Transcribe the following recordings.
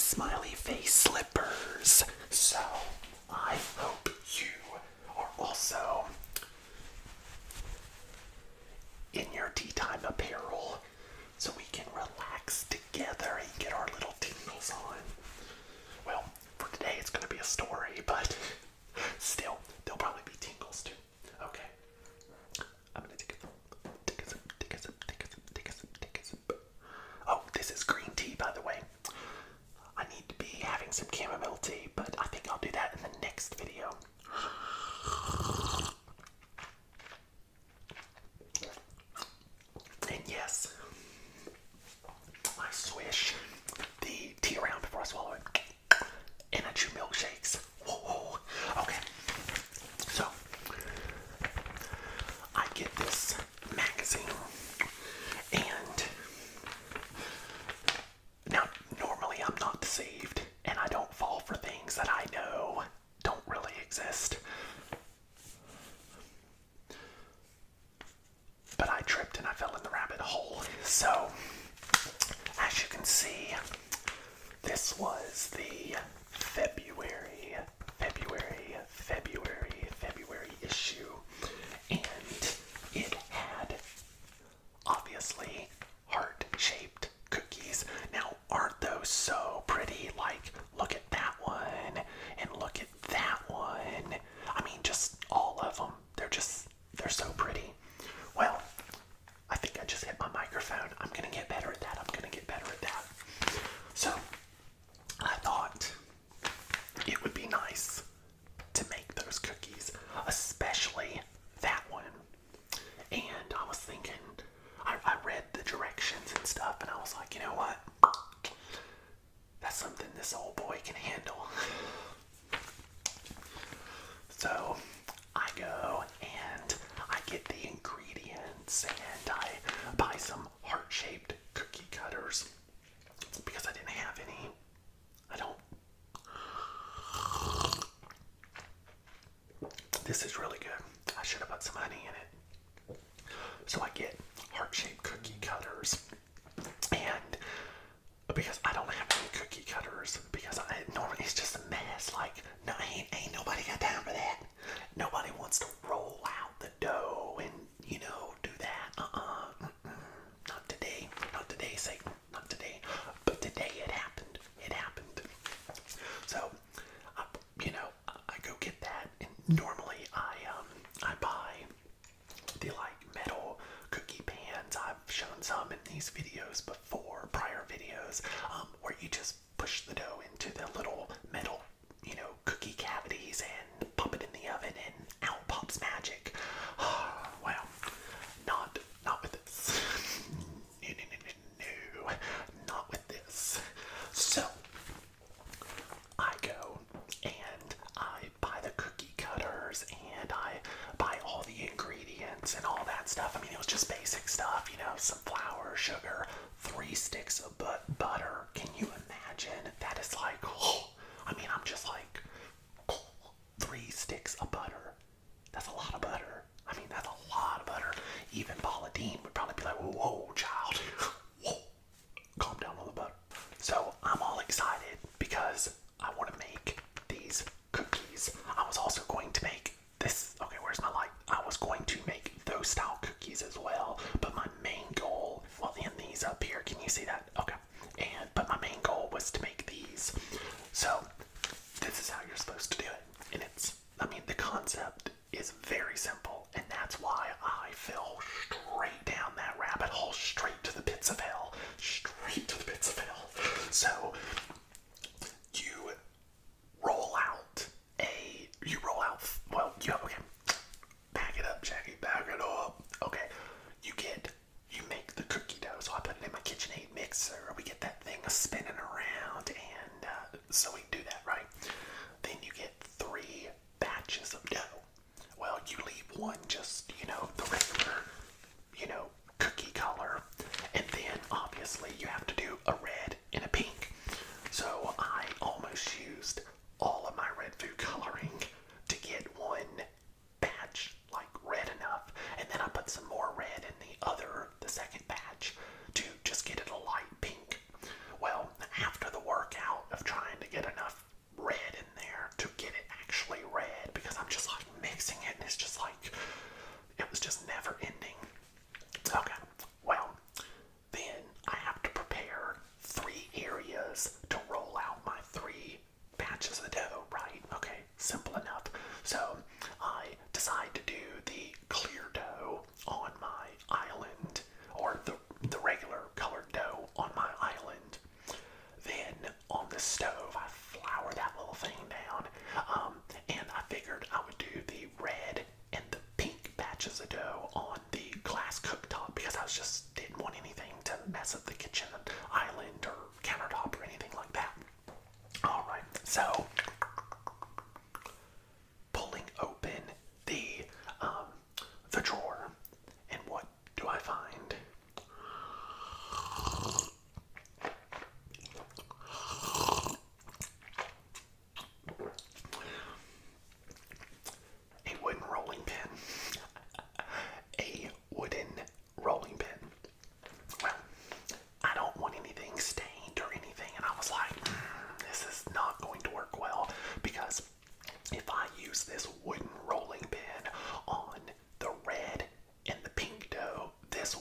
smiley face slippers. So I hope you are also in your tea time apparel so we can relax together and get our little tingles on. Well, for today it's going to be a story, but still, there'll probably be tingles too. Okay. I'm going to take a sip. Oh, this is green tea, by the way. I need to be having some chamomile tea, but I think I'll do that in the next video. And yes, I swish the tea around before I swallow it. And I chew milkshakes. Whoa. Okay. So, I get this magazine, and now normally I'm not deceived, and I don't fall for things that I know don't really exist. But I tripped and I fell in the rabbit hole. So, as you can see, this was the February issue, and it had obviously heart-shaped cookies. Now, aren't those so pretty? Like, look at that one, and look at that one. I mean, just all of them. They're so pretty. Well, I think I just hit my microphone. I'm gonna get better at that. So, I thought it would be nice to make those cookies, especially that one. And I was thinking, I read the directions and stuff, and I was like, you know what? That's something this old boy can handle. So I go and I get the ingredients, and I buy some heart-shaped cookie cutters because I didn't have any. This is really good. I should have put some honey in it. So I get heart-shaped cookie cutters, and because I don't have any cookie cutters, because normally it's just a mess. Like, no, ain't nobody got time for that. Nobody wants to roll out the dough and, do that. Not today. Not today, Satan. Not today. But today it happened. So, I go get that, and normally I buy the metal cookie pans. I've shown some in these videos before, prior videos, where you just push the dough into the little metal, cookie cavities and pop it in the oven, and out pops magic. Well, not with this. No, not with this. So, I go and I buy the cookie cutters, and I buy all the ingredients and all that stuff. I mean, it was just basic stuff, some flour, sugar, 3 sticks of butter. Can you imagine? That is like, I'm just like, 3 sticks of butter. That's a lot of butter. That's a lot of butter. Even Paula Deen would probably be like, whoa, child. Whoa. Calm down on the butter. So I'm all excited because I want to make these cookies. I was also going to make this. Okay, where's my light? I was going to make those style cookies as well, but my main goal, in these up here, can you see that? Okay. But my main goal was to make these. So this is how you're supposed to do it. And the concept is very simple, and that's why I fell straight down that rabbit hole, straight to the pits of hell. So you roll out, okay, back it up, Shaggy, back it up. Okay, you make the cookie dough, so I put it in my KitchenAid mixer, we get that thing spinning around, and so we do that, right? Then you get 3 batches of dough. Well, you leave one just, the regular, cookie color, and then obviously you have to do a red and a pink. So I almost used all of my red food coloring to get one batch red enough, and then I put some more red in the second batch to just get it a light pink. Well, after the workout of mess up the kitchen island or countertop or anything like that. All right, so pulling open the drawer, and what do I find? A wooden rolling pin. A wooden rolling pin. Well, I don't want anything stained or anything, and I was like, this is not going to work well, because if I use this wooden rolling pin on the red and the pink dough, this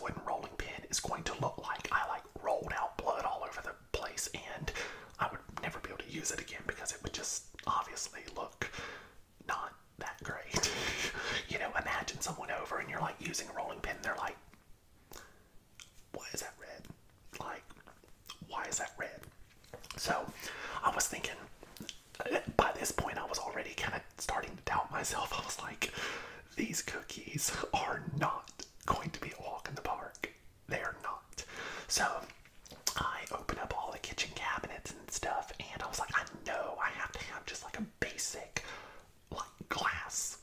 wooden rolling pin is going to look like I rolled out blood all over the place, and I would never be able to use it again because it would just obviously look not that great. Imagine someone over and you're using a rolling pin, they're like, why is that red? Why is that red? So I was thinking, by this point I was already kind of starting to doubt myself. I was like, these cookies are not going to be a walk in the park. They're not. So I opened up all the kitchen cabinets and stuff, and I was like, I know I have to have just a basic glass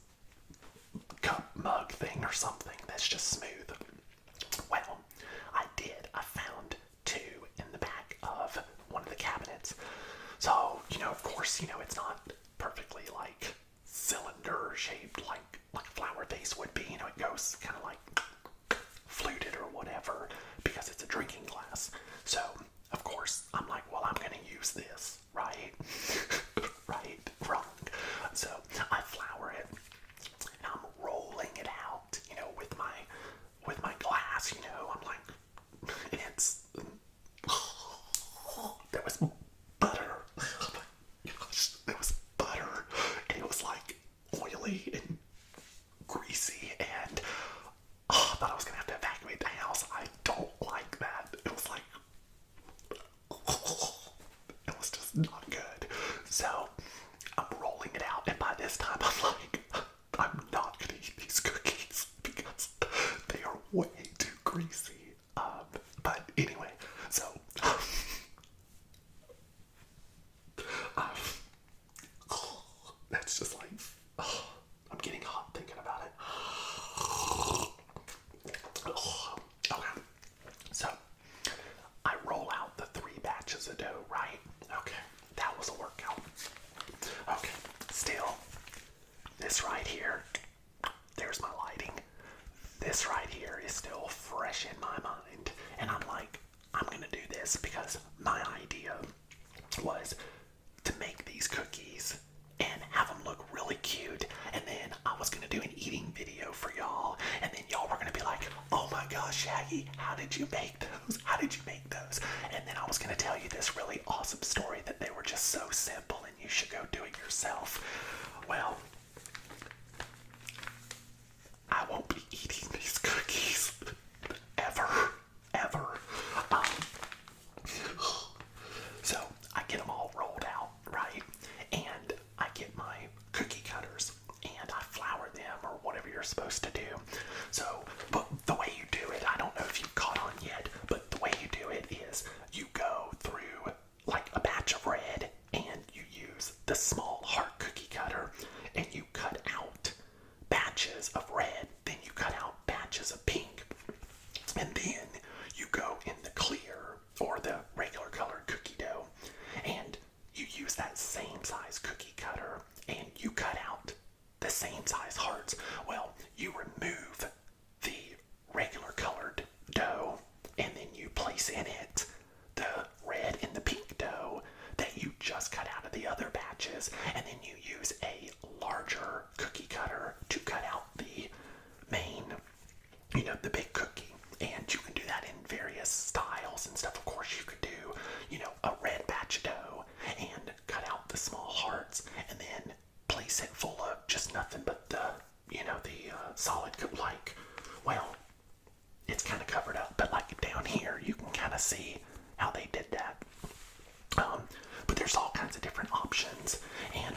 cup mug thing or something that's just smooth. Well, I did. I found two in the back of one of the cabinets. So, of course, it's not perfectly cylinder shaped like a flower vase would be. It goes kind of fluted or whatever because it's a drinking glass. So, of course, I'm like, well, I'm going to use this, right? Right? Wrong. So, I flour it, and I'm rolling it out, with my glass, I'm like, it's, there was butter. Oh my gosh, there was butter, and it was oily and greasy, and I thought I was gonna have to evacuate the house. I don't like that. It was just not good. So I'm rolling it out, and by this time I'm like, I'm not gonna eat these cookies because they are way too greasy. But anyway, so that's just I'm getting hot thinking about it. Okay, so I roll out the 3 batches of dough, right? Okay, that was a workout. Okay, still, this right here, there's my lighting. This right here is still fresh in my mind, and I'm like, I'm gonna do this because my idea was to make these cookies and have them look really cute, and then I was gonna do an eating video for y'all, and then y'all were gonna be like, oh my gosh, Shaggy, how did you make those? How did you make those? And then I was gonna tell you this really awesome story that they were just so simple and you should go do it yourself. Well, I won't be eating these cookies ever. So I get them all rolled out, right? And I get my cookie cutters and I flour them or whatever you're supposed to do. So, but the way you do it, I don't know if you've caught on yet, but the way you do it is you go through a batch of red and you use the small heart cookie cutter and you cut out batches of red, then you cut out batches of pink, and then you go in the clear or the regular colored cookie dough and you use that same size cookie cutter and you cut out the same size hearts. Well, you remove the regular colored dough and then you place in it the red and the pink dough that you just cut out of the other batches, and then you use a larger cookie cutter to cut out the main, the big cookie. And you can do that in various styles and stuff. Of course, you could do, a red batch of dough and cut out the small hearts and then place it full of just nothing but the solid, well, it's kind of covered up, but down here, you can kind of see how they did that. But there's all kinds of different options, and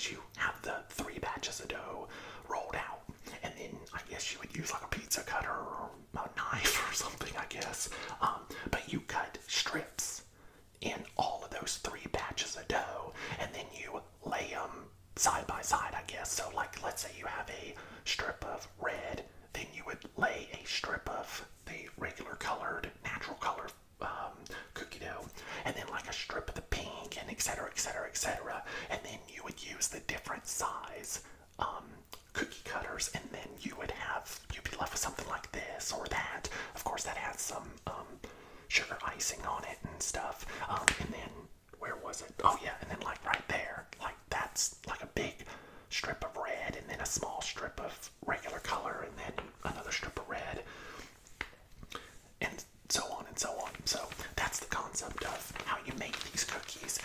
is you have the 3 batches of dough rolled out, and then I guess you would use like a pizza cutter or a knife or something, I guess. But you cut strips in all of those 3 batches of dough, and then you lay them side by side, I guess. So like, let's say you have a strip of red, then you would lay a strip of the regular colored, natural colored cookie dough, and then like a strip of the pink, and etc, etc, etc. And then you would use the different size cookie cutters, and then you'd be left with something like this or that. Of course, that has some sugar icing on it and stuff. And then, where was it? Oh yeah, and then like right there, like that's like a big strip of red, and then a small strip of regular color, and then another strip of red, and so on and so on. So that's the concept of how you make these cookies,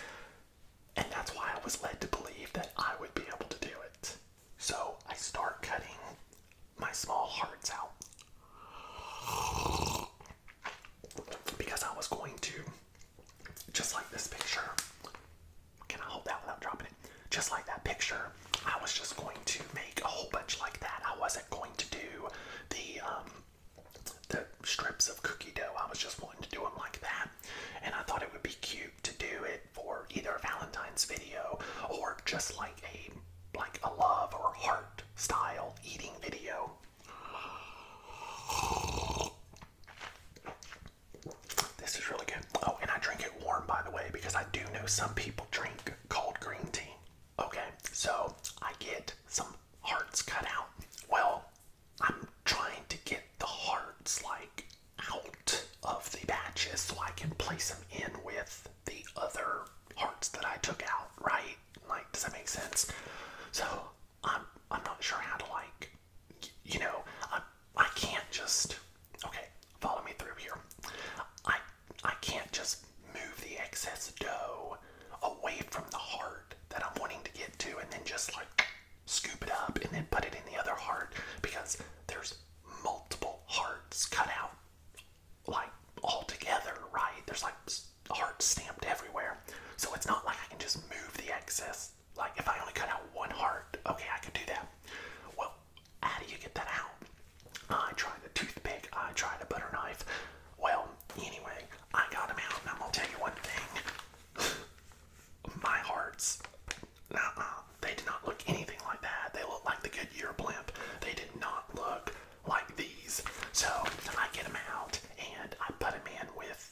and that's why I was led to believe that I would be able to do it. So I start cutting my small hearts out, because I was going to, just like this picture, can I hold that without dropping it? Just like that picture, I was just going to make a whole bunch like that. I wasn't going to do the strips of cookie dough. I was just wanting to do them like that, and I thought it would be cute to do it for either a Valentine's video or just like a love or heart style eating video. This is really good. Oh, and I drink it warm, by the way, because I do know some people drink cold green tea. Okay, so I get some hearts cut out. Well, I'm trying to get the hearts like out of the batches so I can place them in with the other hearts that I took out, right? Like, does that make sense? So I'm not sure how to I can't just, okay, follow me through here. I can't just move the excess dough away from the heart that I'm wanting to get to and then just like scoop it up and then put it in the other heart, because there's multiple hearts cut out like all together, right? There's like hearts stamped everywhere. So it's not like I can just move the excess. Like if I only cut out one heart, okay, I could do that. Well, how do you get that out? I tried a toothpick, I tried a butter knife. Well, anyway, I got them out, and I'm gonna tell you one thing. My hearts, they did not look anything like that. They looked like the Goodyear blimp. They did not look like these. So I get them out, and I put them in with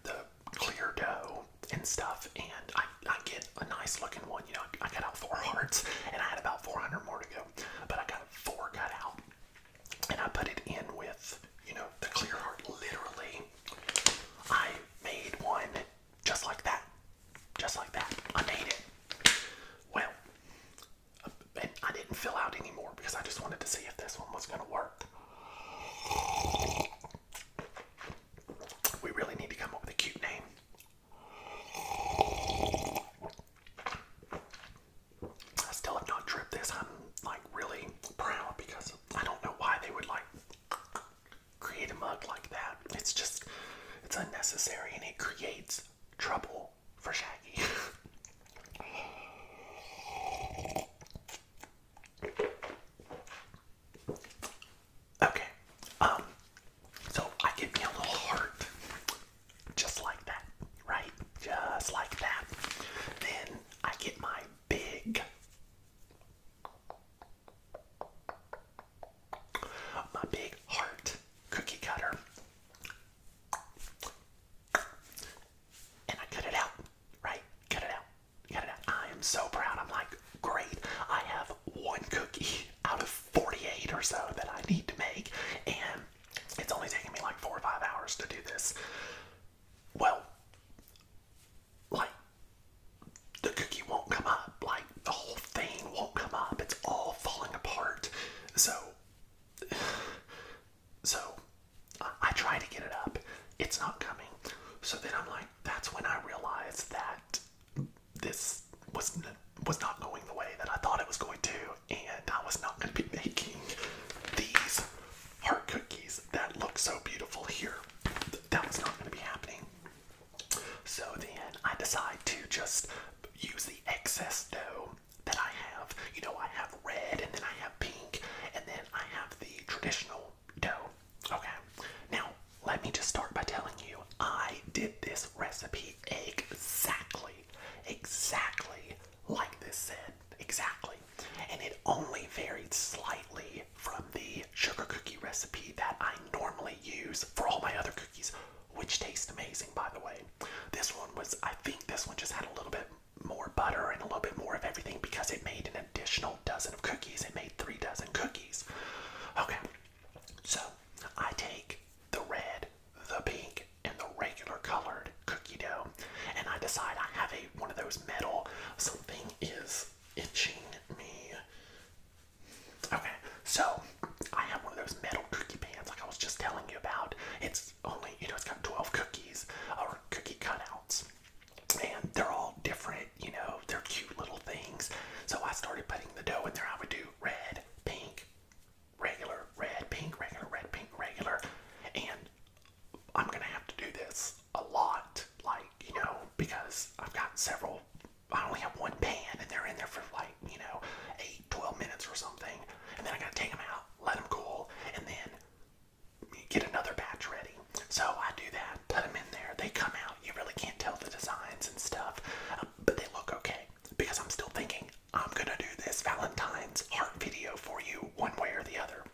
the clear dough and stuff, and I get a nice looking one. I cut out 4 hearts, and I had about 400 more to go, but I got 4 cut out, and I put it in with, the clear heart. Literally, I made one just like that. Just like that. I made it. Well, and I didn't fill out anymore because I just wanted to see if this one was going to work. We really need to come up with a cute name. I still have not tripped this. I'm like really proud because I don't know why they would like create a mug like that. It's unnecessary, and it creates trouble for Shaggy. Okay, so I get me a little heart, just like that, right? Just like that. Then I get my big heart cookie cutter, and I cut it out, right? Cut it out. I am so proud. I'm like, great. I have one cookie out of 48 or so that I need to make, and it's only taking me like 4 or 5 hours to do this. Well, like, the cookie won't come up. Like, the whole thing won't come up. It's all falling apart. So I try to get it up. It's not coming. So then I'm like, that's when I realized that this was not going the way that I thought it was going to, and I was not going to be making these heart cookies that look so beautiful here. That was not going to be happening. So then I decide to just use the excess dough that I have. You know, I have red and then I have pink and then I have the traditional dough. Okay, now let me just start by telling you I did this recipe exactly like this said. Exactly. And it only varied slightly from the sugar cookie recipe that I normally use for all my other cookies, which taste amazing, by the way. This one was, I think this one just had a little bit more butter and a little bit more of everything because it made an additional dozen of cookies. It made 3 dozen cookies. Okay, so I take the red, the pink, and the regular colored cookie dough, and I decide I have one of those metal, something is itching me. Okay, so I have one of those metal cookie pans like I was just telling you about. It's only, you know, it's got 12 cookies or cookie cutouts. And they're all different, you know, they're cute little things. So I started putting the dough in there. I would do red, pink, regular, red, pink, regular, red, pink, regular. And I'm going to have to do this a lot, like, you know, because I've got several, I only have one pan and they're in there for like, you know, 8-12 minutes or something. And then I got to take them out, let them cool, and then get another batch ready. So I do that, put them in there, they come out. You really can't tell the designs and stuff, but they look okay because I'm still thinking I'm going to do this Valentine's heart video for you one way or the other.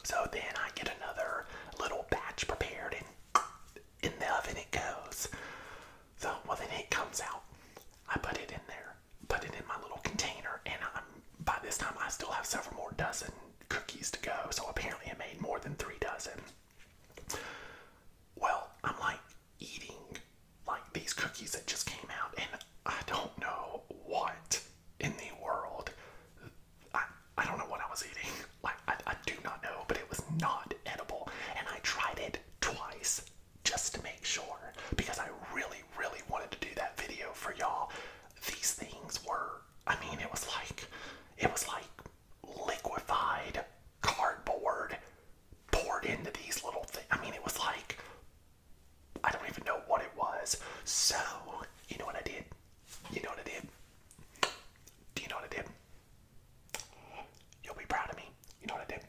So then I get another little batch prepared and in the oven it goes. So, well, then it comes out. I put it in there, put it in my little container, and by this time I still have several more dozen cookies to go. So apparently it made more than 3 dozen. Well, I'm like eating like these cookies that just came out, and I don't know what in the world. I don't know what I was eating. Like, I do not know, but it was not edible. And I tried it twice just to make sure because I really wanted to do that video for y'all. These things were, I mean, it was like liquefied cardboard poured into these little things. I mean, it was like, I don't even know what it was. So, you know what I did? You know what I did? Do you know what I did? You'll be proud of me. You know what I did?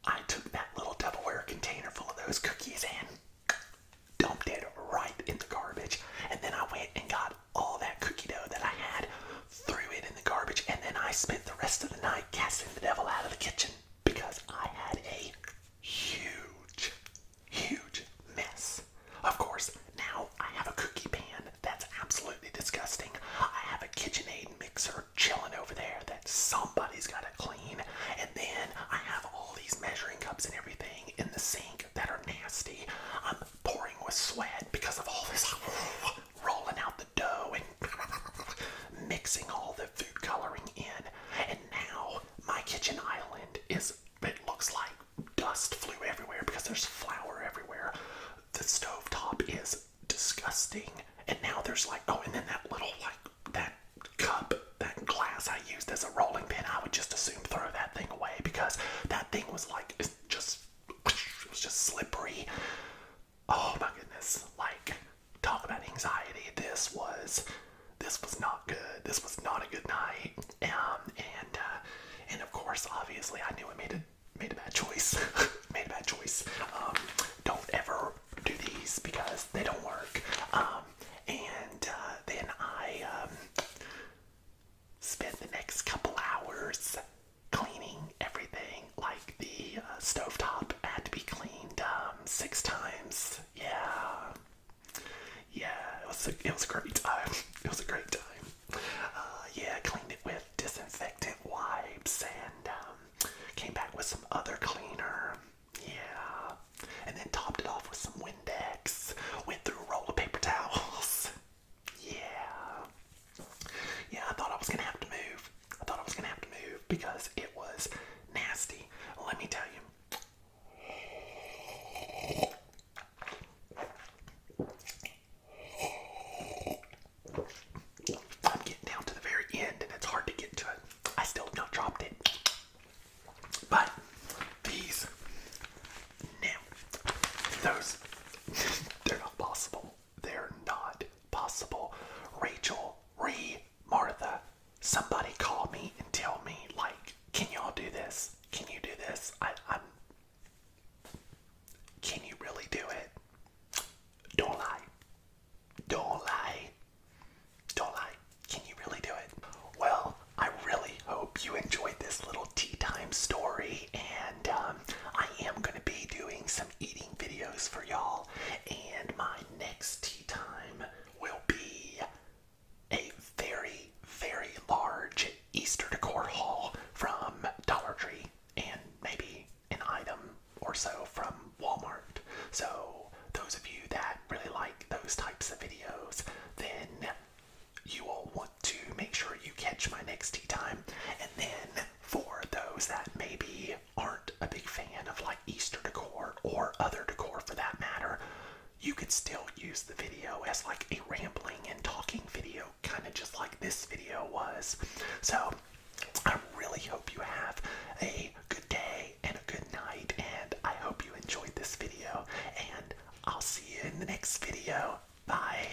I took that little Tupperware container full of those cookies and dumped it right in the garbage. And then I went and got all that cookie dough that I had, threw it in the garbage, and then I spent the rest of the night casting the devil out of the kitchen because I had a huge mess. Of course, now I have a cookie pan that's absolutely disgusting. I have a KitchenAid mixer chilling over there that somebody's got to clean. And then I have all these measuring cups and everything in the sink that are nasty. I'm pouring with sweat because of all this rolling out the dough and mixing all the food coloring in. And now my kitchen island it looks like dust flew everywhere because there's flour everywhere. The stovetop is disgusting. And now there's like, oh, and then that little, like, that cup, that glass I used as a rolling pin, I would just assume throw that thing away because that thing was like, it was just slippery. Oh my goodness. Like, talk about anxiety. This was not good. This was not a good night. And of course, obviously, I knew I made a bad choice. Made a bad choice. Don't ever do these because they don't work. Then I spent the next couple hours cleaning everything. Like the stovetop had to be cleaned 6 times. Yeah, it was a great time. It was a great time. Yeah, I cleaned it with disinfectant wipes and came back with some other cleaner. Yeah, and then topped it off with some Windex. Went through a roll of paper towels. Yeah, I thought I was gonna have to move. Because it was nasty. Let me tell you. I'm getting down to the very end and it's hard to get to it. I still have not dropped it. But these, now, those or so from Walmart. So those of you that really like those types of videos, then you will want to make sure you catch my next tea time. And then for those that maybe aren't a big fan of like Easter decor or other decor for that matter, you could still use the video as like a rambling and talking video, kind of just like this video was. So I really hope you have a good day and a good night, and I hope you enjoyed this video, and I'll see you in the next video. Bye.